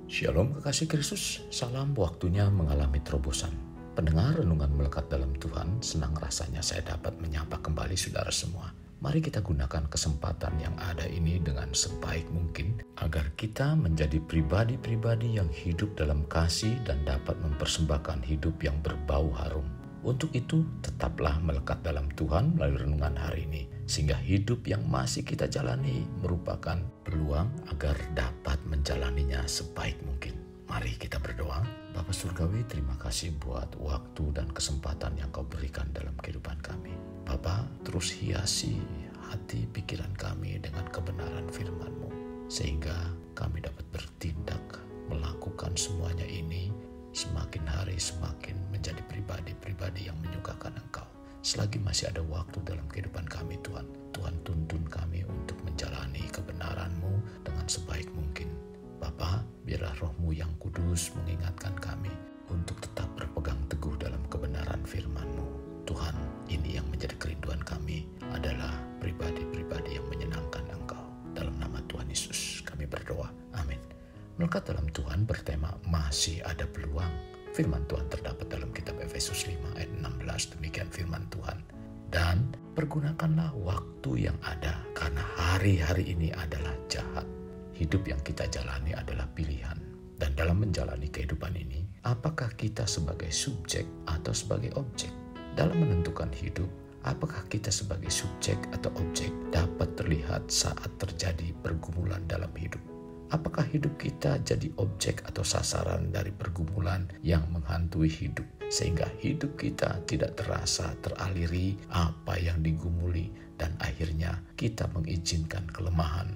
Shalom kekasih Kristus, salam waktunya mengalami terobosan. Pendengar renungan melekat dalam Tuhan, senang rasanya saya dapat menyapa kembali saudara semua. Mari kita gunakan kesempatan yang ada ini dengan sebaik mungkin agar kita menjadi pribadi-pribadi yang hidup dalam kasih dan dapat mempersembahkan hidup yang berbau harum. Untuk itu, tetaplah melekat dalam Tuhan melalui renungan hari ini, sehingga hidup yang masih kita jalani merupakan peluang agar dapat menjalaninya sebaik mungkin. Mari kita berdoa. Bapa Surgawi, terima kasih buat waktu dan kesempatan yang Kau berikan dalam kehidupan kami. Bapa, terus hiasi hati pikiran kami dengan kebenaran firman-Mu, sehingga kami dapat bertindak melakukan semuanya ini semakin hari semakin menjadi pribadi-pribadi yang menyukakan Engkau. Selagi masih ada waktu dalam kehidupan kami Tuhan, Tuhan tuntun kami untuk menjalani kebenaran-Mu dengan sebaik mungkin. Bapa, biarlah Roh-Mu yang kudus mengingatkan kami untuk tetap berpegang teguh dalam kebenaran firman-Mu. Tuhan, ini yang menjadi kerinduan kami adalah pribadi-pribadi yang menyenangkan Engkau. Dalam nama Tuhan Yesus kami berdoa, amin. Melekat dalam Tuhan bertema masih ada peluang. Firman Tuhan terdapat dalam kitab Efesus 5 ayat 16, demikian firman Tuhan. Dan pergunakanlah waktu yang ada, karena hari-hari ini adalah jahat. Hidup yang kita jalani adalah pilihan. Dan dalam menjalani kehidupan ini, apakah kita sebagai subjek atau sebagai objek? Dalam menentukan hidup, apakah kita sebagai subjek atau objek dapat terlihat saat terjadi pergumulan dalam hidup? Apakah hidup kita jadi objek atau sasaran dari pergumulan yang menghantui hidup, sehingga hidup kita tidak terasa teraliri apa yang digumuli dan akhirnya kita mengizinkan kelemahan,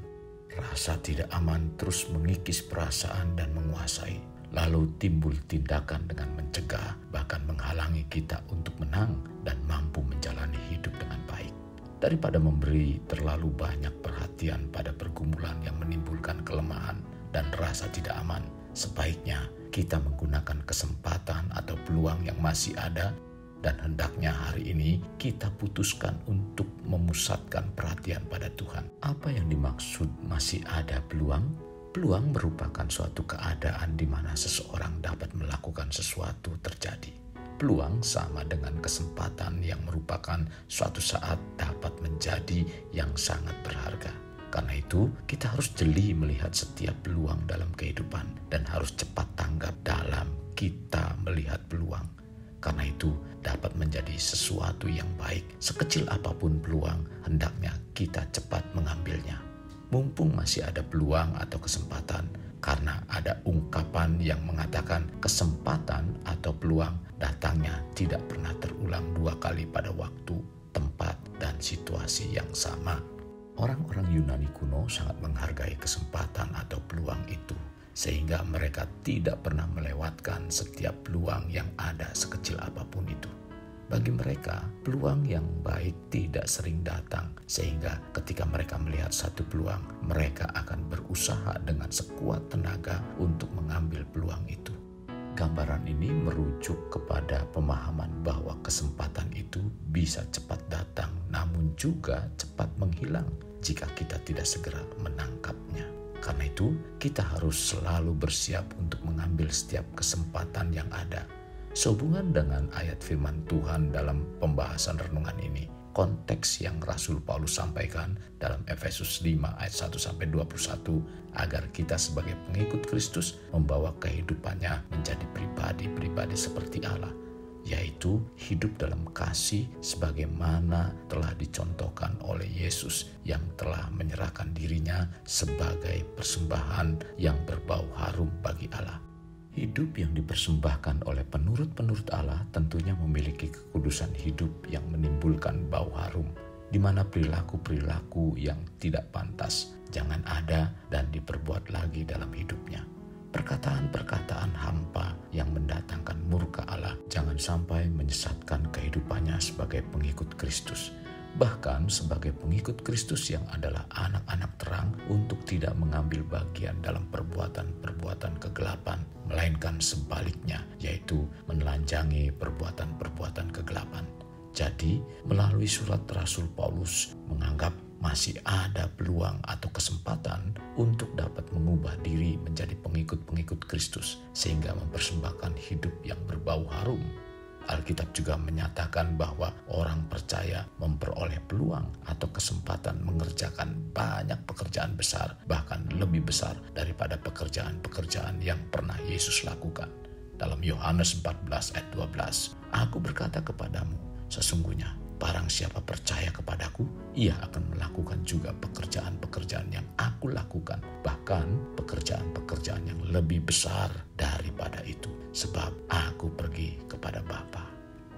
rasa tidak aman terus mengikis perasaan dan menguasai, lalu timbul tindakan dengan mencegah bahkan menghalangi kita untuk menang dan mampu menjalani hidup dengan baik. Daripada memberi terlalu banyak perhatian pada pergumulan yang menimbulkan kelemahan dan rasa tidak aman, sebaiknya kita menggunakan kesempatan atau peluang yang masih ada, dan hendaknya hari ini kita putuskan untuk memusatkan perhatian pada Tuhan. Apa yang dimaksud masih ada peluang? Peluang merupakan suatu keadaan di mana seseorang dapat melakukan sesuatu terjadi. Peluang sama dengan kesempatan yang merupakan suatu saat dapat menjadi yang sangat berharga. Karena itu, kita harus jeli melihat setiap peluang dalam kehidupan dan harus cepat tanggap dalam kita melihat peluang. Karena itu, dapat menjadi sesuatu yang baik. Sekecil apapun peluang, hendaknya kita cepat mengambilnya. Mumpung masih ada peluang atau kesempatan, karena ada ungkapan yang mengatakan kesempatan atau peluang datangnya tidak pernah terulang dua kali pada waktu, tempat, dan situasi yang sama. Orang-orang Yunani kuno sangat menghargai kesempatan atau peluang itu, sehingga mereka tidak pernah melewatkan setiap peluang yang ada sekecil apapun itu. Bagi mereka, peluang yang baik tidak sering datang, sehingga ketika mereka melihat satu peluang, mereka akan berusaha dengan sekuat tenaga untuk mengambil peluang itu. Gambaran ini merujuk kepada pemahaman bahwa kesempatan itu bisa cepat datang, namun juga cepat menghilang jika kita tidak segera menangkapnya. Karena itu, kita harus selalu bersiap untuk mengambil setiap kesempatan yang ada. Sehubungan dengan ayat firman Tuhan dalam pembahasan renungan ini, konteks yang Rasul Paulus sampaikan dalam Efesus 5 ayat 1-21, agar kita sebagai pengikut Kristus membawa kehidupannya menjadi pribadi-pribadi seperti Allah, yaitu hidup dalam kasih sebagaimana telah dicontohkan oleh Yesus yang telah menyerahkan dirinya sebagai persembahan yang berbau harum bagi Allah. Hidup yang dipersembahkan oleh penurut-penurut Allah tentunya memiliki kekudusan hidup yang menimbulkan bau harum, di mana perilaku-perilaku yang tidak pantas jangan ada dan diperbuat lagi dalam hidupnya. Perkataan-perkataan hampa yang mendatangkan murka Allah jangan sampai menyesatkan kehidupannya sebagai pengikut Kristus. Bahkan sebagai pengikut Kristus yang adalah anak-anak terang, untuk tidak mengambil bagian dalam perbuatan-perbuatan kegelapan, melainkan sebaliknya, yaitu menelanjangi perbuatan-perbuatan kegelapan. Jadi, melalui surat Rasul Paulus menganggap masih ada peluang atau kesempatan untuk dapat mengubah diri menjadi pengikut-pengikut Kristus sehingga mempersembahkan hidup yang berbau harum. Alkitab juga menyatakan bahwa orang percaya memperoleh peluang atau kesempatan mengerjakan banyak pekerjaan besar, bahkan lebih besar daripada pekerjaan-pekerjaan yang pernah Yesus lakukan. Dalam Yohanes 14 ayat 12, "Aku berkata kepadamu, sesungguhnya barang siapa percaya kepadaku, ia akan melakukan juga pekerjaan-pekerjaan yang aku lakukan, bahkan pekerjaan-pekerjaan yang lebih besar daripada itu, sebab aku pergi kepada Bapa."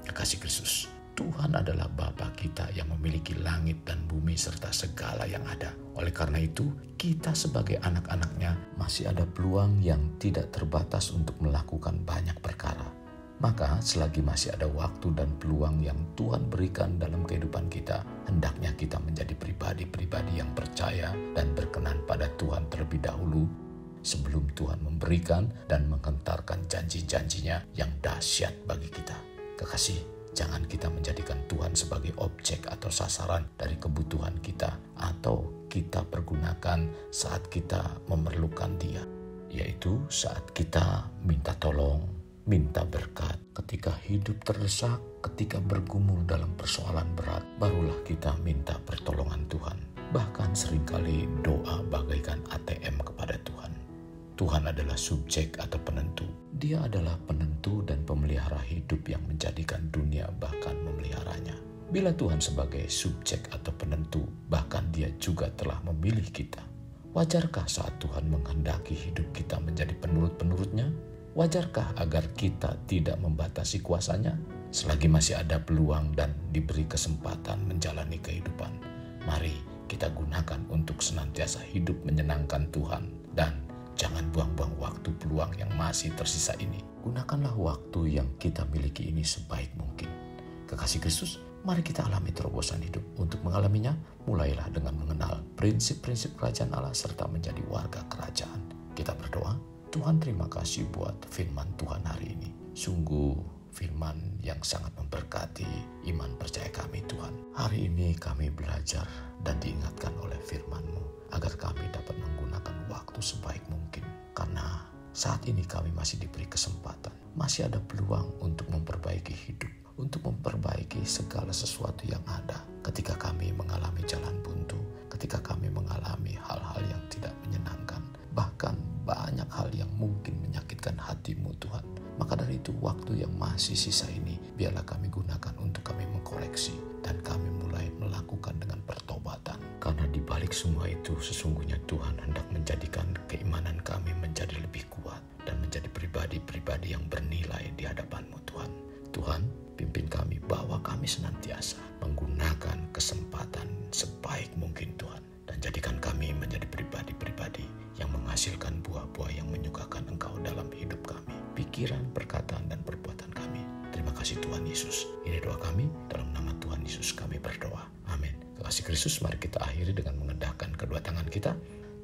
Kekasih Kristus, Tuhan adalah Bapa kita yang memiliki langit dan bumi serta segala yang ada. Oleh karena itu, kita sebagai anak-anaknya masih ada peluang yang tidak terbatas untuk melakukan banyak perkara. Maka selagi masih ada waktu dan peluang yang Tuhan berikan dalam kehidupan kita, hendaknya kita menjadi pribadi-pribadi yang percaya dan berkenan pada Tuhan terlebih dahulu sebelum Tuhan memberikan dan menghentarkan janji-janjinya yang dahsyat bagi kita. Kekasih, jangan kita menjadikan Tuhan sebagai objek atau sasaran dari kebutuhan kita atau kita pergunakan saat kita memerlukan Dia, yaitu saat kita minta tolong, minta berkat, ketika hidup terdesak, ketika bergumul dalam persoalan berat, barulah kita minta pertolongan Tuhan. Bahkan seringkali doa bagaikan ATM kepada Tuhan. Tuhan adalah subjek atau penentu. Dia adalah penentu dan pemelihara hidup yang menjadikan dunia bahkan memeliharanya. Bila Tuhan sebagai subjek atau penentu, bahkan Dia juga telah memilih kita. Wajarkah saat Tuhan menghendaki hidup kita menjadi penurut-penurutnya? Wajarkah agar kita tidak membatasi kuasanya? Selagi masih ada peluang dan diberi kesempatan menjalani kehidupan, mari kita gunakan untuk senantiasa hidup menyenangkan Tuhan. Dan jangan buang-buang waktu peluang yang masih tersisa ini. Gunakanlah waktu yang kita miliki ini sebaik mungkin. Kekasih Kristus, mari kita alami terobosan hidup. Untuk mengalaminya, mulailah dengan mengenal prinsip-prinsip kerajaan Allah serta menjadi warga kerajaan. Kita berdoa. Tuhan, terima kasih buat firman Tuhan hari ini. Sungguh firman yang sangat memberkati iman percaya kami, Tuhan. Hari ini kami belajar dan diingatkan oleh firman-Mu agar kami dapat menggunakan waktu sebaik mungkin. Karena saat ini kami masih diberi kesempatan, masih ada peluang untuk memperbaiki hidup, untuk memperbaiki segala sesuatu yang ada. Ketika kami mengalami jalan buntu, ketika kami mengalami hal-hal yang tidak menyenangkan, bahkan banyak hal yang mungkin menyakitkan hati-Mu, Tuhan. Maka dari itu, waktu yang masih sisa ini, biarlah kami gunakan untuk kami mengkoreksi dan kami mulai melakukan dengan pertobatan. Karena di balik semua itu, sesungguhnya Tuhan hendak menjadikan keimanan kami menjadi lebih kuat dan menjadi pribadi-pribadi yang bernilai di hadapan-Mu, Tuhan. Tuhan, pimpin kami, bawa kami senantiasa menggunakan kesempatan sebaik mungkin, Tuhan. Dan jadikan kami menjadi pribadi-pribadi yang menghasilkan buah-buah yang menyukakan Engkau dalam hidup kami, pikiran, perkataan, dan perbuatan kami. Terima kasih Tuhan Yesus. Ini doa kami, dalam nama Tuhan Yesus kami berdoa. Amin. Kekasih Kristus, mari kita akhiri dengan mengendahkan kedua tangan kita.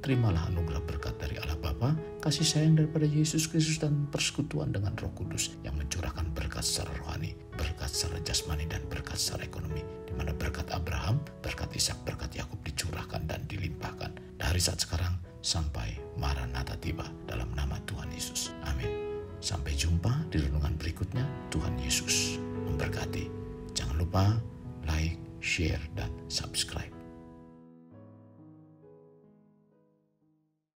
Terimalah anugerah berkat dari Allah Bapa, kasih sayang daripada Yesus Kristus, dan persekutuan dengan Roh Kudus yang mencurahkan berkat secara rohani, berkat secara jasmani, dan berkat secara ekonomi, di mana berkat Abraham, berkat Ishak, berkat Yakub dicurahkan dan dilimpahkan dari saat sekarang sampai Maranatha tiba, dalam nama Tuhan Yesus. Amin. Sampai jumpa di renungan berikutnya. Tuhan Yesus memberkati. Jangan lupa like, share,